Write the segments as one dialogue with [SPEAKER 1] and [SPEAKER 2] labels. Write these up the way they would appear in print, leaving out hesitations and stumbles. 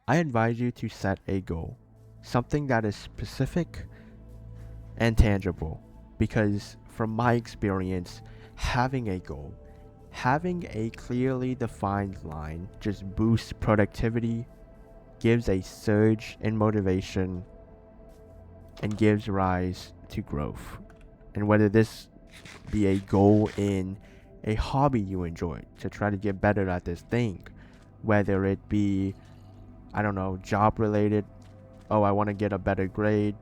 [SPEAKER 1] I advise you to set a goal, something that is specific and tangible. Because from my experience, having a goal, having a clearly defined line just boosts productivity, gives a surge in motivation, and gives rise to growth. And whether this be a goal in a hobby you enjoy to try to get better at this thing, whether it be, I don't know, job related, oh, I want to get a better grade,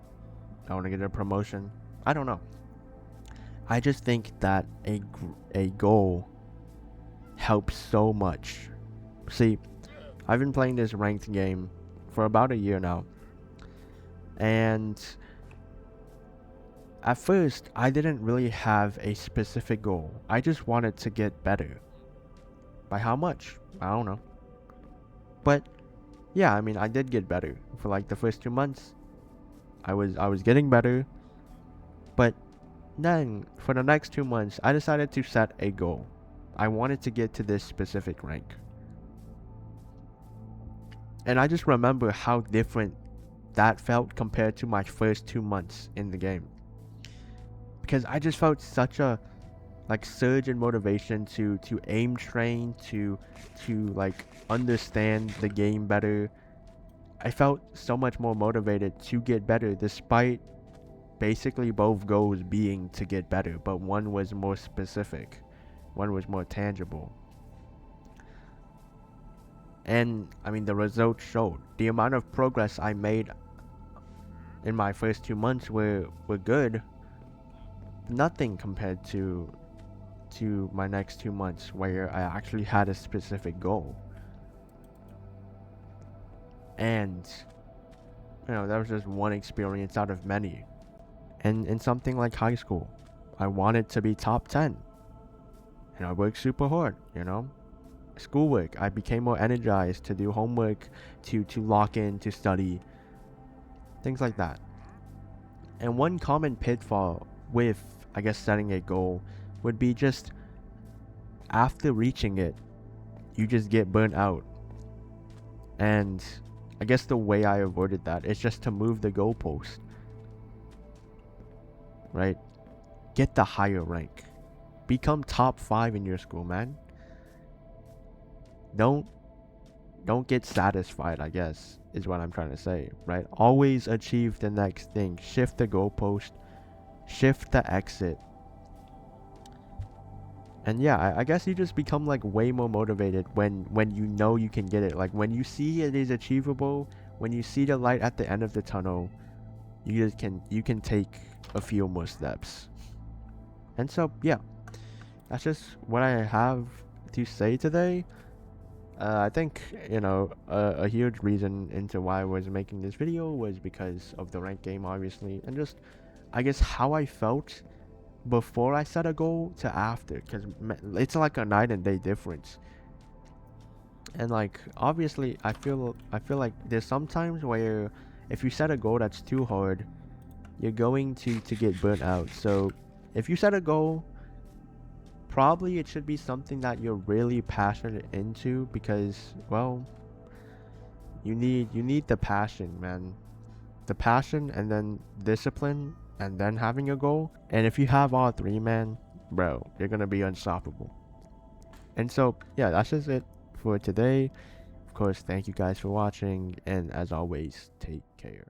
[SPEAKER 1] I want to get a promotion, I don't know. I just think that a goal helps so much. See, I've been playing this ranked game for about a year now, and at first I didn't really have a specific goal. I just wanted to get better. By how much? I don't know. But yeah, I mean, I did get better for like the first 2 months. I was getting better, but then for the next 2 months, I decided to set a goal. I wanted to get to this specific rank. And I just remember how different that felt compared to my first 2 months in the game. Because I just felt such a like surge in motivation to aim train, to like understand the game better. I felt so much more motivated to get better despite basically both goals being to get better, but one was more specific, one was more tangible. And I mean, the results showed. The amount of progress I made in my first 2 months were good. Nothing compared to my next 2 months where I actually had a specific goal. And that was just one experience out of many. And in something like high school, I wanted to be top 10. And I worked super hard, Schoolwork, I became more energized to do homework, to lock in, to study, things like that. And one common pitfall with, I guess, setting a goal would be just after reaching it, you just get burnt out. And I guess the way I avoided that is just to move the goalpost, right? Get the higher rank. Become top 5 in your school, man. Don't get satisfied, I guess, is what I'm trying to say, right? Always achieve the next thing. Shift the goalpost, shift the exit. And yeah, I guess you just become like way more motivated when you know you can get it. Like when you see it is achievable, when you see the light at the end of the tunnel, you can take a few more steps. And so yeah, that's just what I have to say today. I think, a huge reason into why I was making this video was because of the ranked game, obviously, and just, I guess, how I felt before I set a goal to after, because it's like a night and day difference. And like, obviously, I feel like there's sometimes where if you set a goal that's too hard, you're going to get burnt out. So if you set a goal, probably it should be something that you're really passionate into, because, well, you need the passion, man. The passion, and then discipline, and then having a goal. And if you have all three, man, bro, you're gonna be unstoppable. And so yeah, that's just it for today. Of course, thank you guys for watching, and as always, take care.